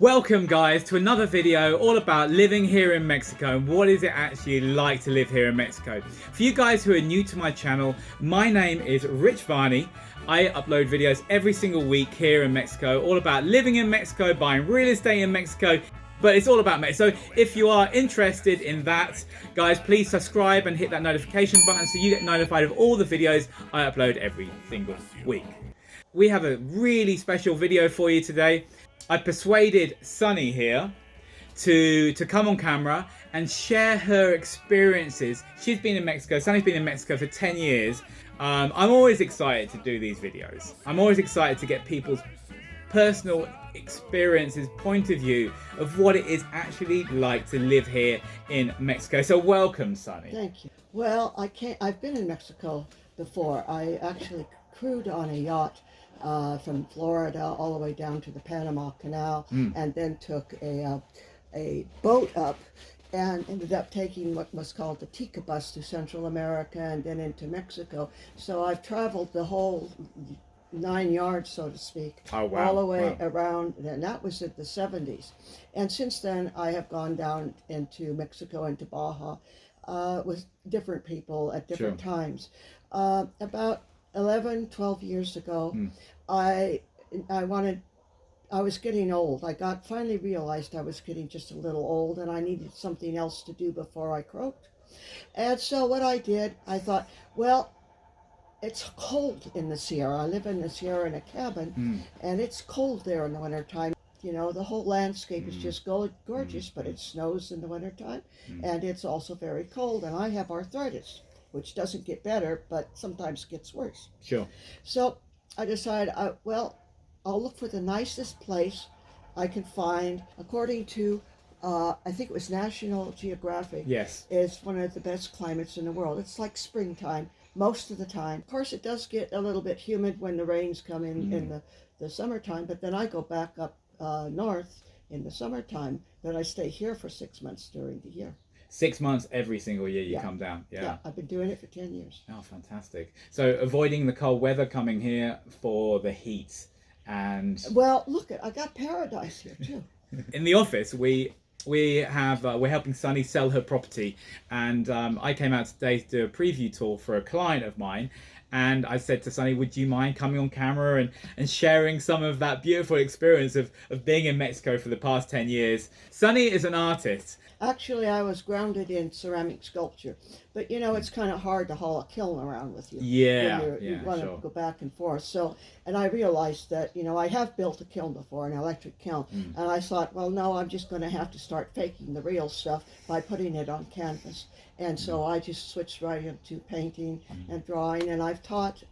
Welcome guys to another video all about living here in Mexico and what is it actually like to live here in Mexico. For you guys who are new to my channel, my name is Rich Varney. I upload videos every single week here in Mexico, all about living in Mexico, buying real estate in Mexico, but it's all about Mexico. So if you are interested in that, guys, please subscribe and hit that notification button so you get notified of all the videos I upload every single week. We have a really special video for you today. I persuaded Sunny here to come on camera and share her experiences. She's been in Mexico, Sunny's been in Mexico for 10 years. I'm always excited to do these videos. I'm always excited to get people's personal experiences, point of view of what it is actually like to live here in Mexico. So welcome, Sunny. Thank you. Well, I've been in Mexico before. I actually crewed on a yacht from Florida all the way down to the Panama Canal, and then took a boat up and ended up taking what was called the Tica bus to Central America and then into Mexico. So I've traveled the whole 9 yards, so to speak, Oh, wow. all the way Wow. around, and that was in the 70s. And since then, I have gone down into Mexico, into Baja, with different people at different times. About 11, 12 years ago, I was getting old. I finally realized I was getting just a little old and I needed something else to do before I croaked. And so what I did, I thought, well, it's cold in the Sierra. I live in the Sierra in a cabin, and it's cold there in the wintertime. You know, the whole landscape is just gorgeous, but it snows in the wintertime, and it's also very cold, and I have arthritis, which doesn't get better, but sometimes gets worse. Sure. So I decided, well, I'll look for the nicest place I can find, according to, I think it was National Geographic. Yes. It's one of the best climates in the world. It's like springtime most of the time. Of course, it does get a little bit humid when the rains come in the summertime, but then I go back up north in the summertime. Then I stay here for 6 months during the year. 6 months every single year you come down. Yeah, I've been doing it for 10 years. Oh, fantastic. So avoiding the cold weather, coming here for the heat. And Well, look, I got paradise here too. in the office, we're helping Sunny sell her property, and I came out today to do a preview tour for a client of mine, and I said to Sunny, would you mind coming on camera and sharing some of that beautiful experience of being in Mexico for the past 10 years. Sunny is an artist. Actually, I was grounded in ceramic sculpture, but you know, it's kind of hard to haul a kiln around with you. Yeah, when you want to sure. go back and forth. So, and I realized that, you know, I have built a kiln before, an electric kiln, and I thought, well, no, I'm just going to have to start faking the real stuff by putting it on canvas. And so I just switched right into painting and drawing, and I've taught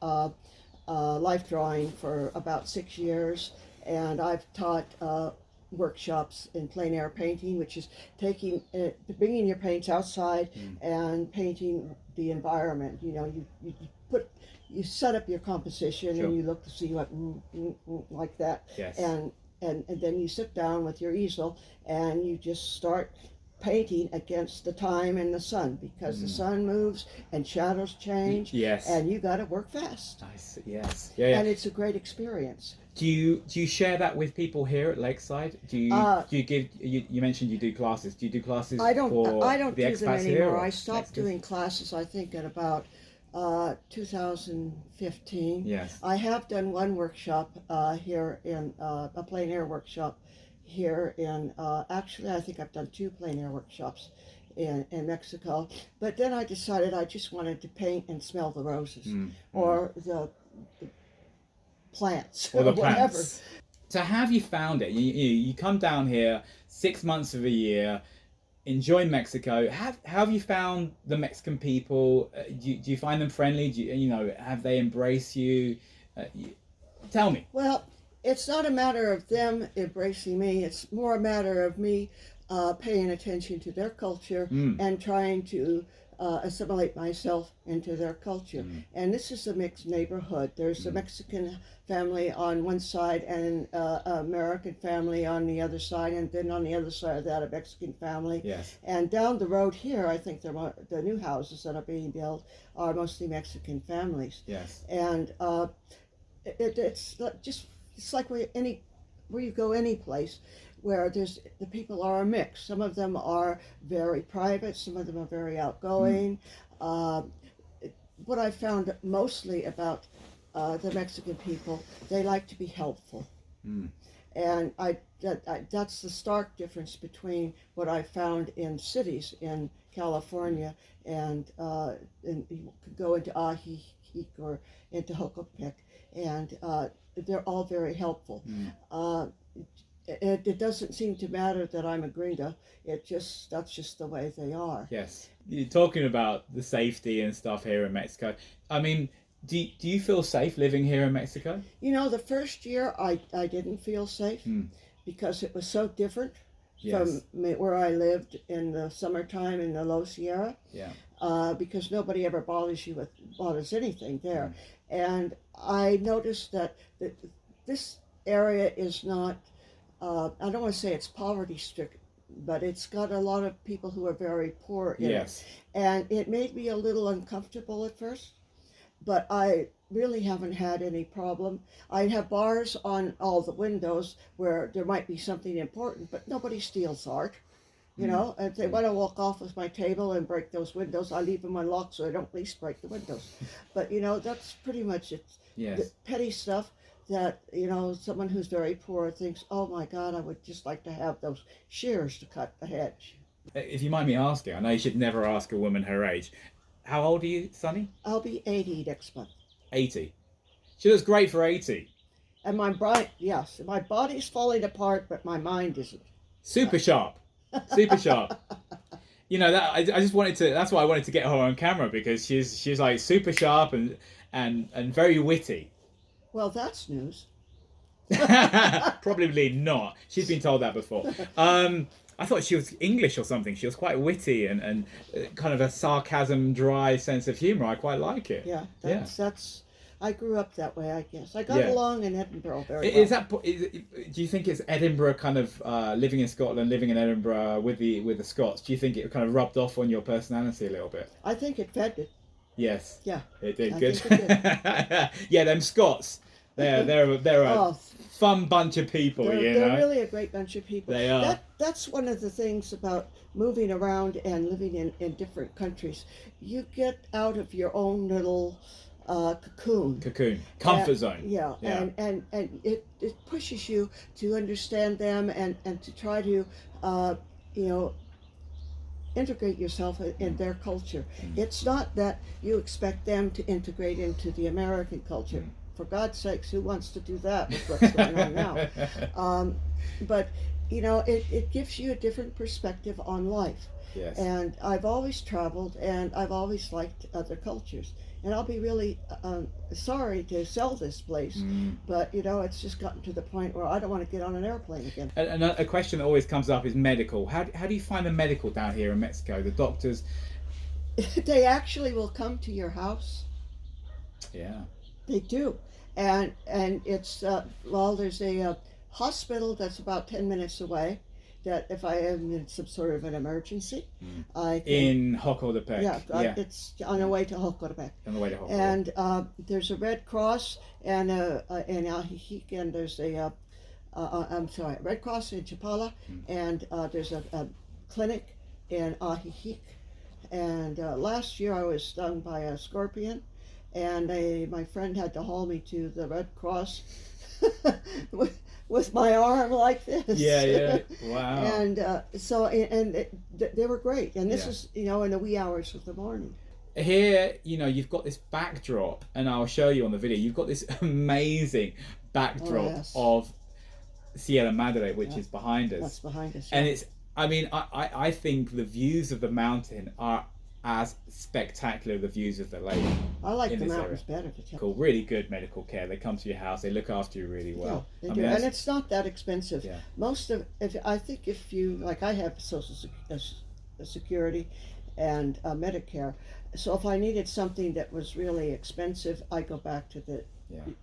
life drawing for about 6 years, and I've taught workshops in plein air painting, which is bringing your paints outside and painting the environment. You know, you set up your composition, Sure. and you look to see what like that. Yes. And then you sit down with your easel and you just start painting against the time and the sun, because the sun moves and shadows change. Yes. And you got to work fast. Nice. Yes. Yeah. And it's a great experience. Do you share that with people here at Lakeside? Do you give, you mentioned you do classes. Do you do classes I don't for the do them expats here? anymore. Or I stopped Mexicans? doing classes, I think, at about 2015. Yes. I have done one workshop here in a plein air workshop here in, actually I think I've done 2 plein air workshops in Mexico. But then I decided I just wanted to paint and smell the roses or the plants Or the whatever. plants. So have you found it? You come down here 6 months of a year, enjoy Mexico. How have you found the Mexican people? Do you find them friendly? Have they embraced you? Tell me. Well, it's not a matter of them embracing me. It's more a matter of me paying attention to their culture and trying to assimilate myself into their culture. And this is a mixed neighborhood. There's a Mexican family on one side and an American family on the other side, and then on the other side of that, a Mexican family. Yes. And down the road here, I think the new houses that are being built are mostly Mexican families. Yes. And it's like where you go any place, where the people are a mix. Some of them are very private, some of them are very outgoing. What I found mostly about the Mexican people, they like to be helpful. And that's the stark difference between what I found in cities in California and you could go into Ajijic or into Jocopec, and they're all very helpful. It doesn't seem to matter that I'm a gringa. That's just the way they are. Yes. You're talking about the safety and stuff here in Mexico. I mean, do you feel safe living here in Mexico? You know, the first year I didn't feel safe because it was so different from where I lived in the summertime in the Low Sierra. Yeah. Because nobody ever bothers anything there. And I noticed that this area is not, I don't want to say it's poverty stricken, but it's got a lot of people who are very poor in it. And it made me a little uncomfortable at first, but I really haven't had any problem. I have bars on all the windows where there might be something important, but nobody steals art. You know, if they want to walk off with my table and break those windows, I leave them unlocked so I don't at least break the windows. But, you know, that's pretty much it. The petty stuff that, you know, someone who's very poor thinks, oh my God, I would just like to have those shears to cut the hedge. If you mind me asking, I know you should never ask a woman her age. How old are you, Sonny? I'll be 80 next month. 80. She looks great for 80. And my body's falling apart, but my mind isn't. Super sharp. Super sharp. You know, that I just wanted to, that's why I wanted to get her on camera, because she's like super sharp and very witty. Well, that's news. Probably not. She's been told that before. I thought she was English or something. She was quite witty and kind of a sarcasm, dry sense of humor. I quite like it. Yeah, that's. I grew up that way, I guess. I got along in Edinburgh very well. Do you think it's Edinburgh kind of living in Scotland, living in Edinburgh with the Scots? Do you think it kind of rubbed off on your personality a little bit? I think it fed it. Yes. Yeah. It did. I Good. think it did. Yeah, them Scots. They're a fun bunch of people. They're really a great bunch of people. They are. That's one of the things about moving around and living in different countries. You get out of your own little cocoon, comfort zone. Yeah. And it pushes you to understand them and to try to integrate yourself in their culture. It's not that you expect them to integrate into the American culture. For God's sakes, who wants to do that with what's going on now? But it gives you a different perspective on life. Yes. And I've always traveled, and I've always liked other cultures. And I'll be really sorry to sell this place, but it's just gotten to the point where I don't want to get on an airplane again. And a question that always comes up is medical. How do you find the medical down here in Mexico? The doctors? They actually will come to your house. Yeah. They do, and it's there's a hospital that's about 10 minutes away. That if I am in some sort of an emergency, I can, in Jocopec. Yeah, it's on the way to Jocopec. On the way to Jocopec. And there's a Red Cross and in Ajijic, and there's a Red Cross in Chapala, and there's a clinic in Ajijic. And last year I was stung by a scorpion, and my friend had to haul me to the Red Cross with my arm like this. Yeah. Wow. And they were great. And this is, in the wee hours of the morning. Here, you've got this backdrop, and I'll show you on the video. You've got this amazing backdrop of Sierra Madre, which is behind us. That's behind us. And it's, I think the views of the mountain are as spectacular the views of the lake. I like the mountains better. Cool, really good medical care. They come to your house. They look after you really well. Yeah, they do, and it's not that expensive. Yeah. If you like, I have Social Security and Medicare, so if I needed something that was really expensive, I go back to the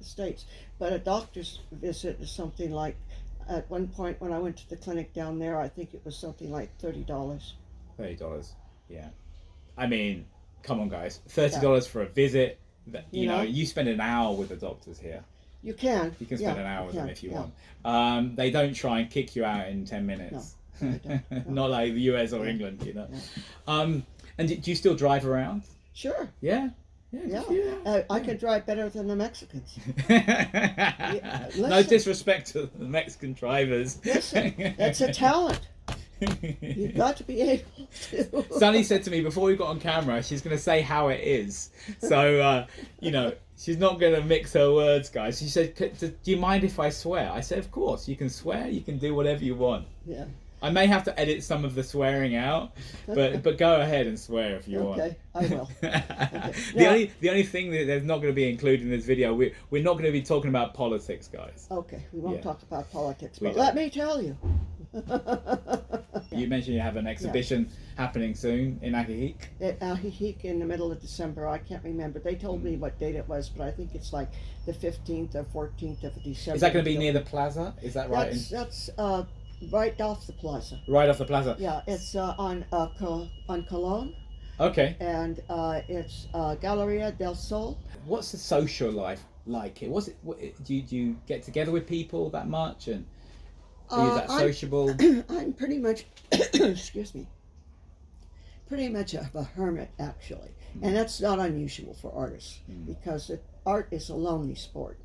States. But a doctor's visit is something like, at one point when I went to the clinic down there, I think it was something like $30. $30, yeah. I mean, come on, guys. $30 for a visit. You spend an hour with the doctors here. You can. You can spend an hour with them if you yeah. want. They don't try and kick you out in 10 minutes. No, they don't. No. Not like the US or England, you know. Yeah. And do you still drive around? Sure. Yeah. Yeah. I can drive better than the Mexicans. No disrespect to the Mexican drivers. Listen, that's a talent. You've got to be able to. Sunny said to me before we got on camera, she's going to say how it is. So, you know, she's not going to mix her words, guys. She said, do you mind if I swear? I said, of course. You can swear. You can do whatever you want. Yeah. I may have to edit some of the swearing out, but go ahead and swear if you want. Okay, I will. Okay. The only thing that there's not going to be included in this video, we're not going to be talking about politics, guys. Okay, we won't talk about politics, We but don't. let me tell you. You mentioned you have an exhibition happening soon in Ajijic. At Ajijic in the middle of December. I can't remember. They told me what date it was, but I think it's like the 15th or 14th of December. Is that going to be near the plaza? Is that right? That's right off the plaza. Right off the plaza. Yeah, it's on Colón. Okay. And it's Galleria del Sol. What's the social life like here? Do you get together with people that much, and are you that sociable? I'm pretty much, excuse me, pretty much a hermit actually, and that's not unusual for artists because art is a lonely sport.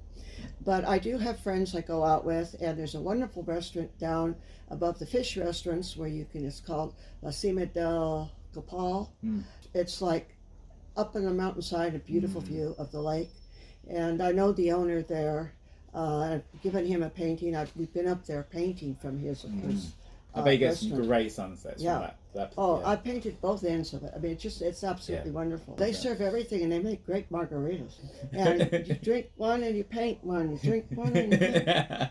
But I do have friends I go out with, and there's a wonderful restaurant down above the fish restaurants where you can, it's called La Cima del Copal. It's like up in the mountainside, a beautiful view of the lake. And I know the owner there. I've given him a painting. We've been up there painting from his I bet you get some restaurant. great sunsets from that. I painted both ends of it. I mean, it's absolutely wonderful. They serve everything, and they make great margaritas. And you drink one and you paint one. You drink one and you paint.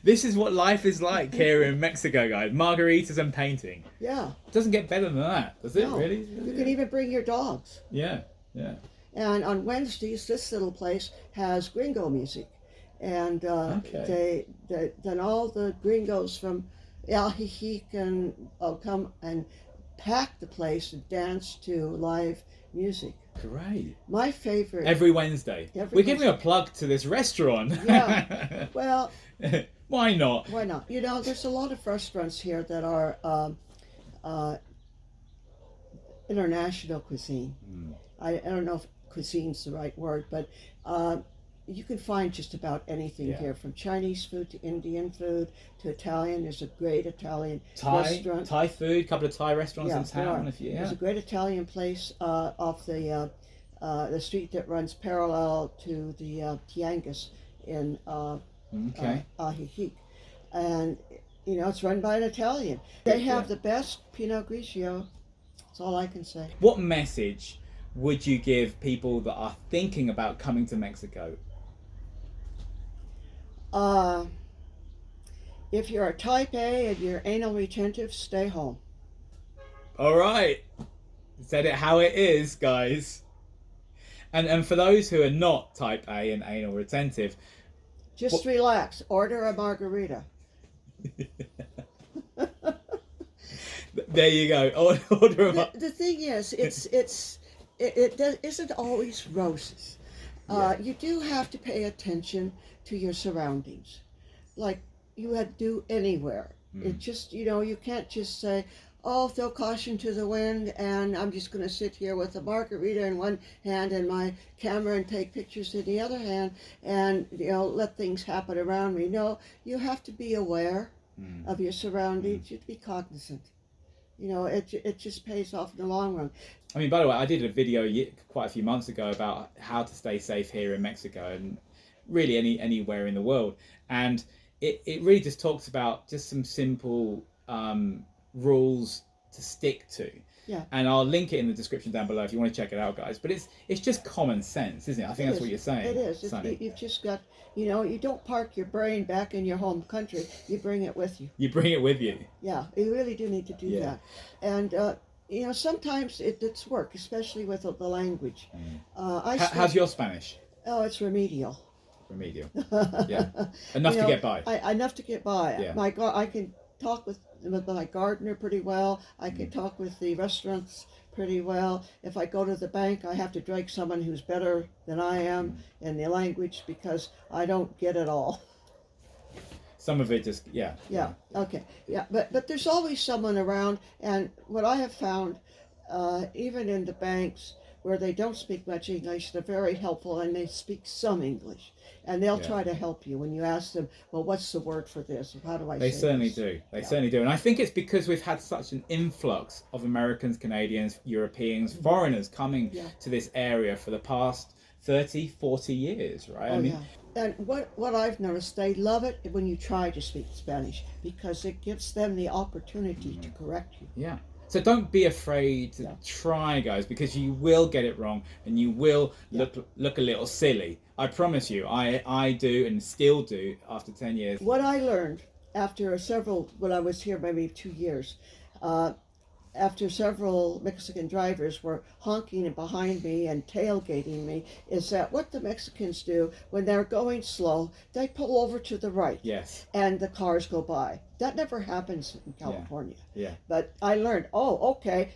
This is what life is like here in Mexico, guys. Margaritas and painting. Yeah. Doesn't get better than that, does it? No. Really? You can even bring your dogs. Yeah. And on Wednesdays, this little place has gringo music. And then all the gringos from Ajijic will come and pack the place and dance to live music. Great. My favorite. Every Wednesday. We're giving a plug to this restaurant. Yeah. Well. Why not? Why not? You know, there's a lot of restaurants here that are international cuisine. I don't know if cuisine's the right word, but you can find just about anything here, from Chinese food to Indian food to Italian. There's a great Italian restaurant. Thai food, a couple of Thai restaurants in town. There's a great Italian place off the street that runs parallel to the Tianguis in Ajijic. And, you know, it's run by an Italian. They have the best Pinot Grigio. That's all I can say. What message would you give people that are thinking about coming to Mexico? If you're a type A and you're anal retentive, stay home. All right. Said it how it is, guys. And for those who are not type A and anal retentive, just relax. Order a margarita. There you go. Order a The thing is, it isn't always roses. You do have to pay attention to your surroundings, like you would do anywhere. It just, you know, you can't just say, oh, throw caution to the wind, and I'm just going to sit here with a margarita in one hand and my camera and take pictures in the other hand, and, you know, let things happen around me. No, you have to be aware of your surroundings. You have to be cognizant. You know, it just pays off in the long run. I mean, by the way, I did a video quite a few months ago about how to stay safe here in Mexico and really anywhere in the world. And it really just talks about just some simple rules to stick to. Yeah. And I'll link it in the description down below if you want to check it out, guys. But it's just common sense, isn't it? I think that's what you're saying. It is. You've just got, you know, you don't park your brain back in your home country. You bring it with you. You bring it with you. Yeah, you really do need to do that. And, you know, sometimes it's work, especially with the language. How's your Spanish? Oh, it's remedial. Remedial. Yeah. Enough to get by. Enough to get by. Yeah. My God, I can talk with my gardener pretty well. I can talk with the restaurants pretty well. If I go to the bank, I have to drag someone who's better than I am in the language because I don't get it all. Some of it just, yeah. Okay, but there's always someone around, and what I have found, even in the banks where they don't speak much English, they're very helpful, and they speak some English, and they'll try to help you when you ask them, well, what's the word for this? How do I They say certainly this? do. They certainly do. And I think it's because we've had such an influx of Americans, Canadians, Europeans, foreigners coming to this area for the past 30, 40 years, right? I mean, and what I've noticed, they love it when you try to speak Spanish because it gives them the opportunity to correct you. Yeah. So don't be afraid to try, guys, because you will get it wrong and you will look a little silly. I promise you, I do and still do after 10 years. What I learned after when I was here maybe 2 years, after several Mexican drivers were honking behind me and tailgating me, is that what the Mexicans do when they're going slow, they pull over to the right. Yes. And the cars go by. That never happens in California. Yeah. But I learned, okay,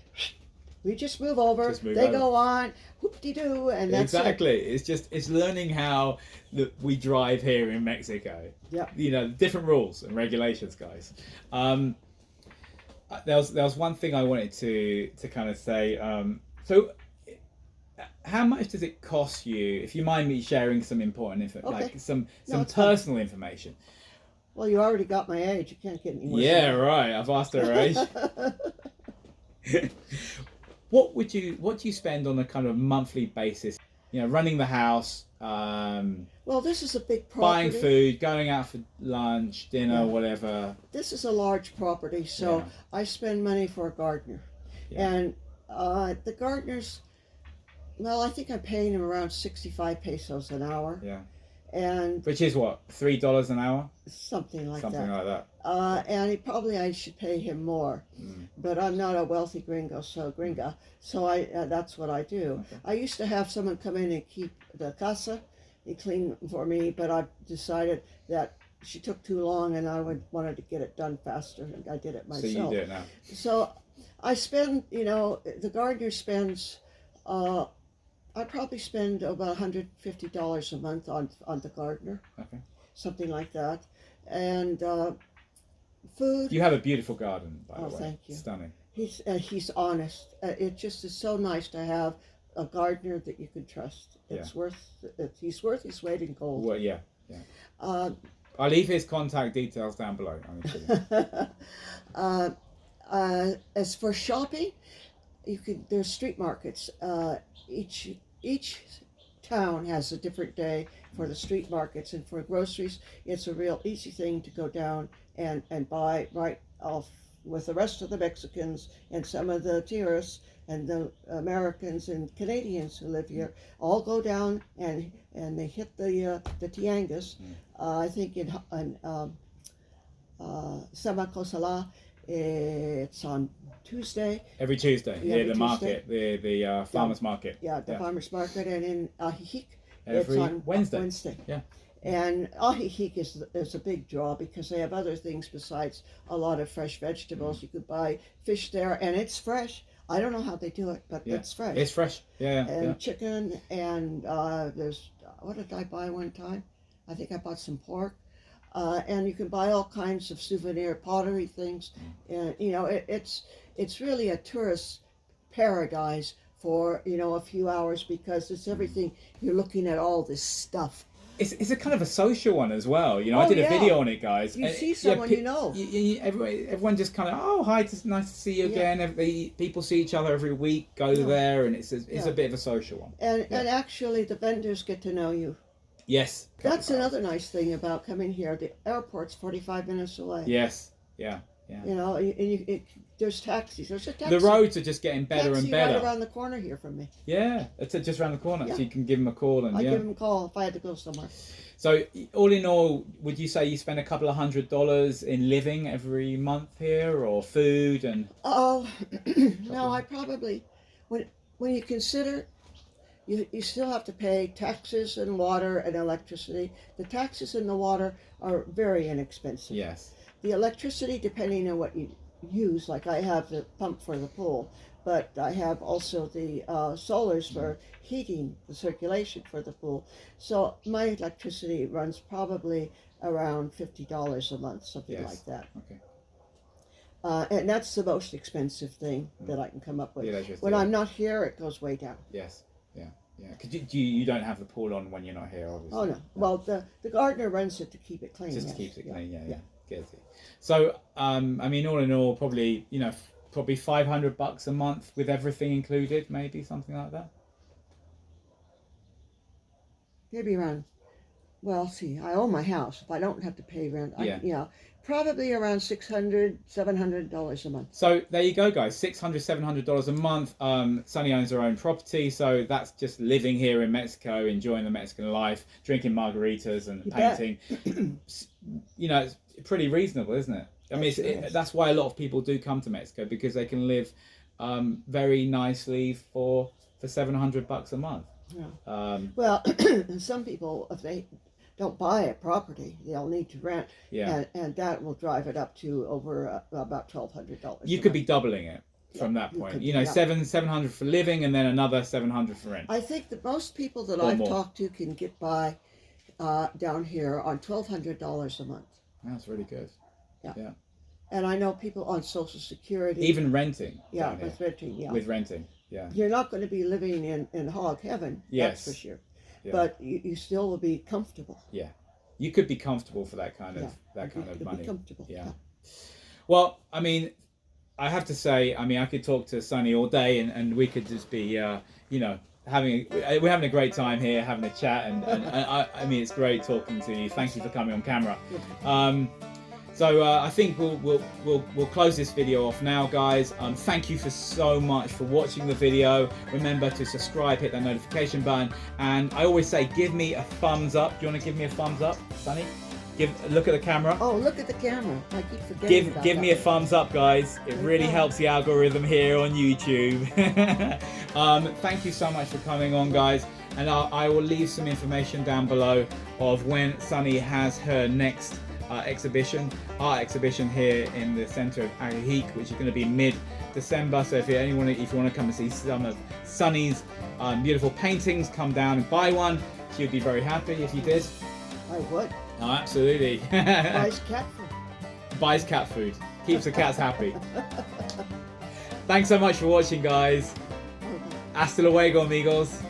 we just move over, go on, whoop-de-doo, and that's exactly. It's learning how we drive here in Mexico. Yeah. You know, different rules and regulations, guys. There was one thing I wanted to kind of say. So, how much does it cost you? If you mind me sharing some important info, like some personal information. Well, you already got my age. You can't get any more. Yeah, right. I've asked her age. What do you spend on a kind of monthly basis? You know, running the house. Well, this is a big property. Buying food, going out for lunch, dinner, whatever. This is a large property, so I spend money for a gardener. Yeah. And the gardeners, well, I think I'm paying him around 65 pesos an hour. Yeah. And which is what, $3 an hour? Something like that. And I should pay him more, but I'm not a wealthy gringa, so that's what I do. Okay. I used to have someone come in and keep the casa, and clean for me, but I decided that she took too long, and I wanted to get it done faster, and I did it myself. So you do it now. So I spend, the gardener spends. I probably spend about $150 a month on the gardener. Okay. Something like that. And food. You have a beautiful garden, by the way. Thank you. Stunning. He's honest. It just is so nice to have a gardener that you can trust. He's worth his weight in gold. Well, yeah. I'll leave his contact details down below. As for shopping, there's street markets. Each town has a different day for the street markets, and for groceries, it's a real easy thing to go down and buy right off with the rest of the Mexicans and some of the tourists and the Americans and Canadians who live here all go down and they hit the tianguis. I think in Samacosala, it's on Tuesday. Every Tuesday, the market, the farmers market. Yeah, the farmers market, and in Ajijic, it's on Wednesday. Yeah. And Ajijic is a big draw because they have other things besides a lot of fresh vegetables. You could buy fish there, and it's fresh. I don't know how they do it, but it's fresh. It's fresh, And chicken, and there's, what did I buy one time? I think I bought some pork. And you can buy all kinds of souvenir pottery things. And, it's really a tourist paradise for, a few hours because it's everything. You're looking at all this stuff. It's a kind of a social one as well. I did a video on it, guys. You see someone everyone just kind of, hi, it's nice to see you again. People see each other every week, go there, and it's a bit of a social one. And actually the vendors get to know you. Yes. That's another nice thing about coming here. The airport's 45 minutes away. Yes. Yeah. There's taxis. There's a taxi. The roads are just getting better and better. Right around the corner here from me. Yeah, it's just around the corner, so you can give them a call. And I give them a call if I had to go somewhere. So, all in all, would you say you spend a couple of $100 in living every month here, or food and? Oh, no, I probably when you consider. You still have to pay taxes and water and electricity. The taxes and the water are very inexpensive. Yes. The electricity, depending on what you use, like I have the pump for the pool, but I have also the solars for heating the circulation for the pool. So my electricity runs probably around $50 a month, something like that. Okay. And that's the most expensive thing that I can come up with. When I'm not here, it goes way down. Yes. Yeah. Yeah. Because you don't have the pool on when you're not here, obviously. Oh no. Well, the gardener runs it to keep it clean. Just to keep it clean. Yeah. Good. So, I mean, all in all, probably probably $500 a month with everything included, maybe something like that. Maybe around. Well, see, I own my house. If I don't have to pay rent, probably around $600, $700 a month. So there you go, guys. $600, $700 a month. Sunny owns her own property, so that's just living here in Mexico, enjoying the Mexican life, drinking margaritas and painting. It's pretty reasonable, isn't it? I mean, that's why a lot of people do come to Mexico, because they can live very nicely for $700 a month. Yeah. Well, some people, if they don't buy a property, they'll need to rent, and that will drive it up to over about $1,200. You could be doubling it from that point. $700 for living, and then another $700 for rent. I think that most people that I've talked to can get by down here on $1,200 a month. That's really good. Yeah. And I know people on Social Security. Even renting. Yeah, with renting. Yeah. With renting. Yeah. You're not going to be living in hog heaven. Yes. That's for sure. Yeah. But you still will be comfortable. Yeah. You could be comfortable for that kind of money. Be comfortable. Yeah. Well, I mean, I have to say, I mean, I could talk to Sunny all day, and we could just be, we're having a great time here, having a chat, and I mean, it's great talking to you. Thank you for coming on camera. So I think we'll close this video off now, guys. Thank you so much for watching the video. Remember to subscribe, hit that notification button, and I always say, give me a thumbs up. Do you want to give me a thumbs up, Sunny? Look at the camera. Oh, look at the camera. I keep forgetting about Give me a thumbs up, guys. It really helps the algorithm here on YouTube. Thank you so much for coming on, guys. And I will leave some information down below of when Sunny has her next art exhibition here in the center of Ajijic, which is going to be mid-December. So if you want to come and see some of Sunny's beautiful paintings, come down and buy one. She would be very happy if you did. I would. Oh, absolutely. Buys cat food. Buys cat food. Keeps the cats happy. Thanks so much for watching, guys. Hasta luego, amigos.